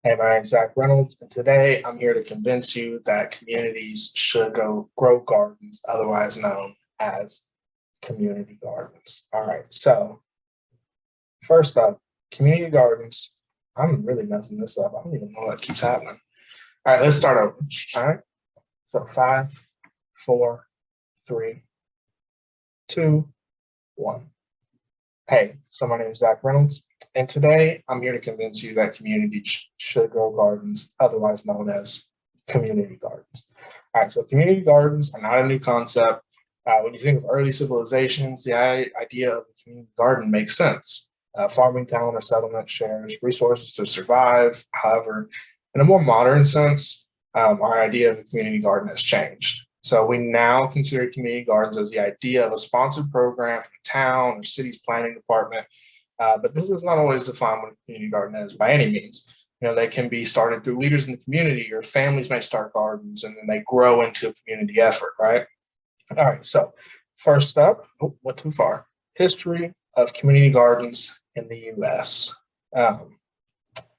Hey, my name is Zach Reynolds, and today I'm here to convince you that communities should go grow gardens, otherwise known as community gardens. All right, so first up, community gardens. I'm really messing this up. I don't even know what keeps happening. All right, let's start over. All right, so five, four, three, two, one. Hey, so my name is Zach Reynolds, and today I'm here to convince you that communities should grow gardens, otherwise known as community gardens. All right, so community gardens are not a new concept. When you think of early civilizations, the idea of a community garden makes sense. Farming town or settlement shares resources to survive. However, in a more modern sense, our idea of a community garden has changed. So we now consider community gardens as the idea of a sponsored program from a town or city's planning department. But this is not always defined what a community garden is by any means. They can be started through leaders in the community, or families may start gardens and then they grow into a community effort, right? All right, so first up, went too far. History of community gardens in the US. Um,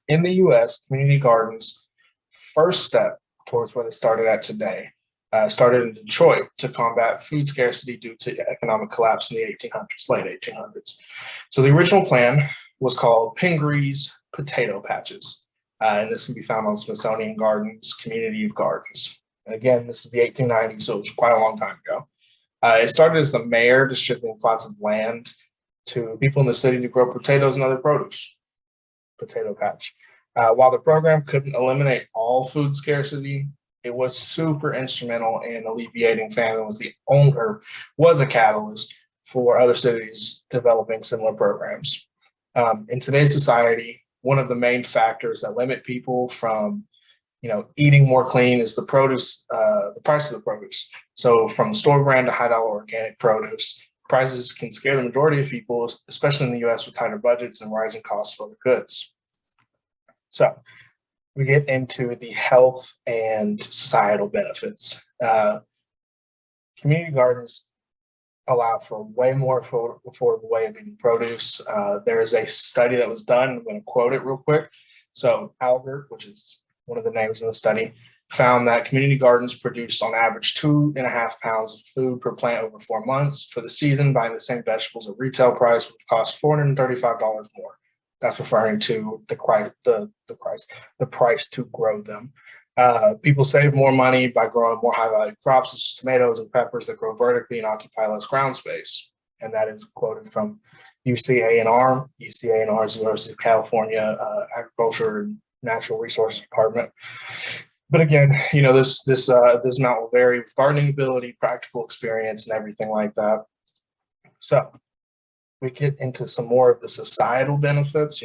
in the US, community gardens, first step towards where they started at today, started in Detroit to combat food scarcity due to economic collapse in the 1800s, late 1800s. So the original plan was called Pingree's Potato Patches, and this can be found on Smithsonian Gardens, Community of Gardens. And again, this is the 1890s, so it was quite a long time ago. It started as the mayor distributing plots of land to people in the city to grow potatoes and other produce. Potato patch. While the program couldn't eliminate all food scarcity, it was super instrumental in alleviating famine. Was a catalyst for other cities developing similar programs. In today's society, one of the main factors that limit people from eating more clean is the price of the produce. So from store brand to high dollar organic produce, prices can scare the majority of people, especially in the US with tighter budgets and rising costs for other goods. So we get into the health and societal benefits. Community gardens allow for way more affordable way of eating produce. There is a study that was done. I'm going to quote it real quick. So Albert, which is one of the names in the study, found that community gardens produced on average 2.5 pounds of food per plant over 4 months. For the season, buying the same vegetables at retail price would cost $435 more. That's referring to the price to grow them. People save more money by growing more high-value crops such as tomatoes and peppers that grow vertically and occupy less ground space. And that is quoted from UCA&R. UCA&R is the University of California Agriculture and Natural Resources Department. But again, this amount will vary with gardening ability, practical experience, and everything like that. So we get into some more of the societal benefits,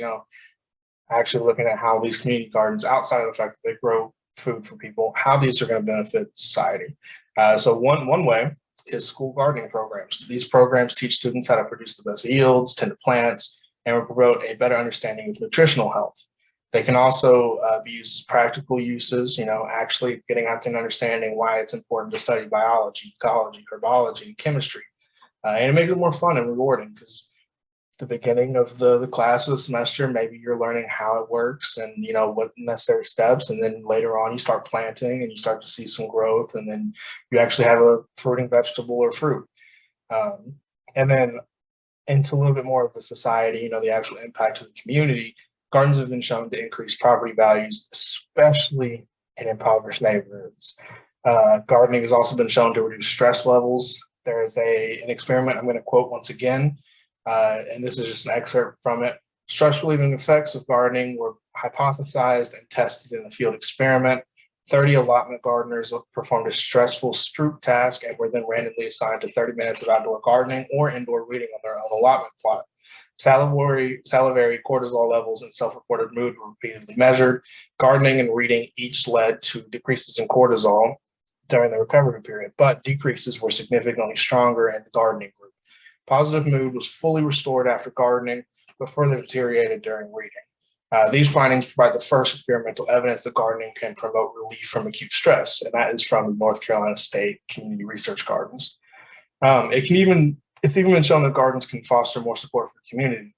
actually looking at how these community gardens, outside of the fact that they grow food for people, how these are going to benefit society. So one way is school gardening programs. These programs teach students how to produce the best yields, tend to plants, and will promote a better understanding of nutritional health. They can also be used as practical uses, actually getting out and understanding why it's important to study biology, ecology, herbology, and chemistry. And it makes it more fun and rewarding because the beginning of the class of the semester, maybe you're learning how it works and what necessary steps, and then later on you start planting and you start to see some growth, and then you actually have a fruiting vegetable or fruit. And then into a little bit more of the society, the actual impact to the community. Gardens have been shown to increase property values, especially in impoverished neighborhoods. Gardening has also been shown to reduce stress levels. There is an experiment I'm going to quote once again, and this is just an excerpt from it. Stress relieving effects of gardening were hypothesized and tested in a field experiment. 30 allotment gardeners performed a stressful Stroop task and were then randomly assigned to 30 minutes of outdoor gardening or indoor reading on their own allotment plot. Salivary cortisol levels and self-reported mood were repeatedly measured. Gardening and reading each led to decreases in cortisol during the recovery period, but decreases were significantly stronger in the gardening group. Positive mood was fully restored after gardening, but further deteriorated during reading. These findings provide the first experimental evidence that gardening can promote relief from acute stress, and that is from North Carolina State Community Research Gardens. It's even been shown that gardens can foster more support for the community.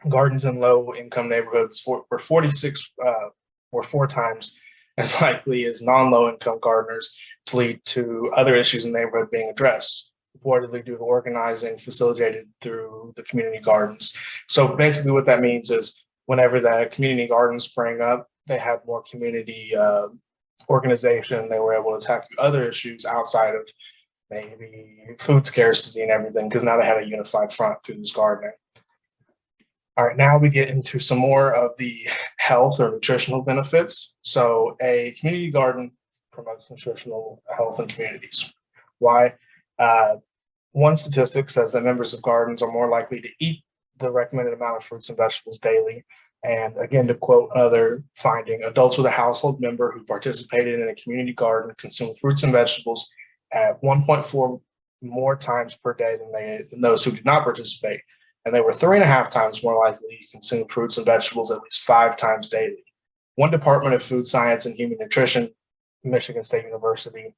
Gardens in low-income neighborhoods were 46 were 4 times as likely as non-low income gardeners to lead to other issues in the neighborhood being addressed, reportedly due to organizing facilitated through the community gardens. So basically what that means is whenever the community gardens sprang up, they had more community organization. They were able to tackle other issues outside of maybe food scarcity and everything, because now they had a unified front through this gardening. All right, now we get into some more of the health or nutritional benefits. So a community garden promotes nutritional health in communities. Why? One statistic says that members of gardens are more likely to eat the recommended amount of fruits and vegetables daily. And again, to quote another finding, adults with a household member who participated in a community garden consume fruits and vegetables at 1.4 more times per day than those who did not participate. And they were 3.5 times more likely to consume fruits and vegetables at least 5 times daily. One Department of Food Science and Human Nutrition, Michigan State University,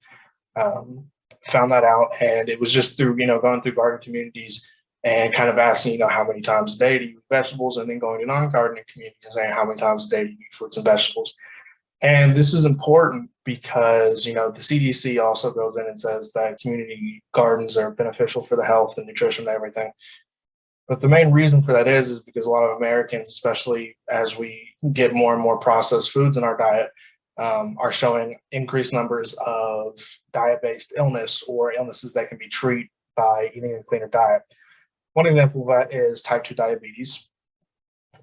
found that out. And it was just through, going through garden communities and kind of asking, how many times a day do you eat vegetables, and then going to non-gardening communities and saying how many times a day do you eat fruits and vegetables. And this is important because, the CDC also goes in and says that community gardens are beneficial for the health and nutrition and everything. But the main reason for that is because a lot of Americans, especially as we get more and more processed foods in our diet, are showing increased numbers of diet-based illness or illnesses that can be treated by eating a cleaner diet. One example of that is type 2 diabetes.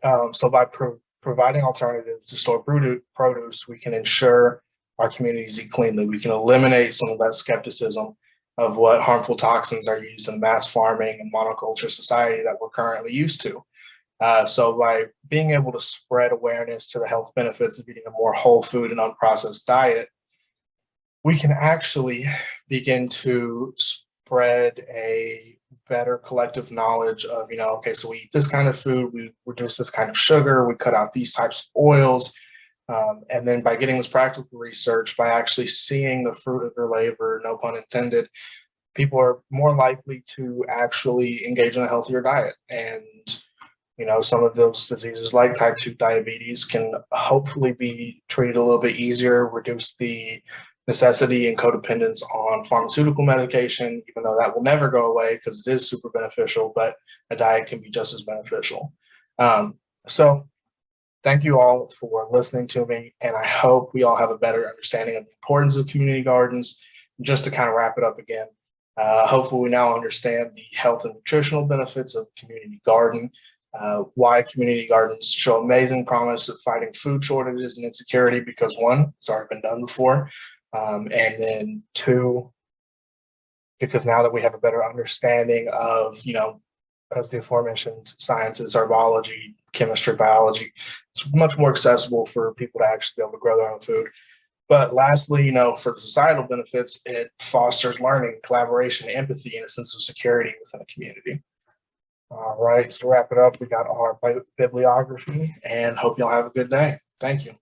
So by providing alternatives to store produce, we can ensure our communities eat cleanly. We can eliminate some of that skepticism of what harmful toxins are used in mass farming and monoculture society that we're currently used to. So by being able to spread awareness to the health benefits of eating a more whole food and unprocessed diet, we can actually begin to spread a better collective knowledge of, okay, so we eat this kind of food, we reduce this kind of sugar, we cut out these types of oils. And then by getting this practical research, by actually seeing the fruit of their labor, no pun intended, people are more likely to actually engage in a healthier diet. And, some of those diseases like type 2 diabetes can hopefully be treated a little bit easier, reduce the necessity and codependence on pharmaceutical medication, even though that will never go away because it is super beneficial, but a diet can be just as beneficial. So thank you all for listening to me, and I hope we all have a better understanding of the importance of community gardens. Just to kind of wrap it up again, hopefully we now understand the health and nutritional benefits of community garden, why community gardens show amazing promise of fighting food shortages and insecurity, because 1, it's already been done before, and then 2, because now that we have a better understanding of, as the aforementioned sciences, our biology, chemistry, biology, it's much more accessible for people to actually be able to grow their own food. But lastly, for the societal benefits, it fosters learning, collaboration, empathy, and a sense of security within a community. All right, so to wrap it up, we got our bibliography, and hope y'all have a good day. Thank you.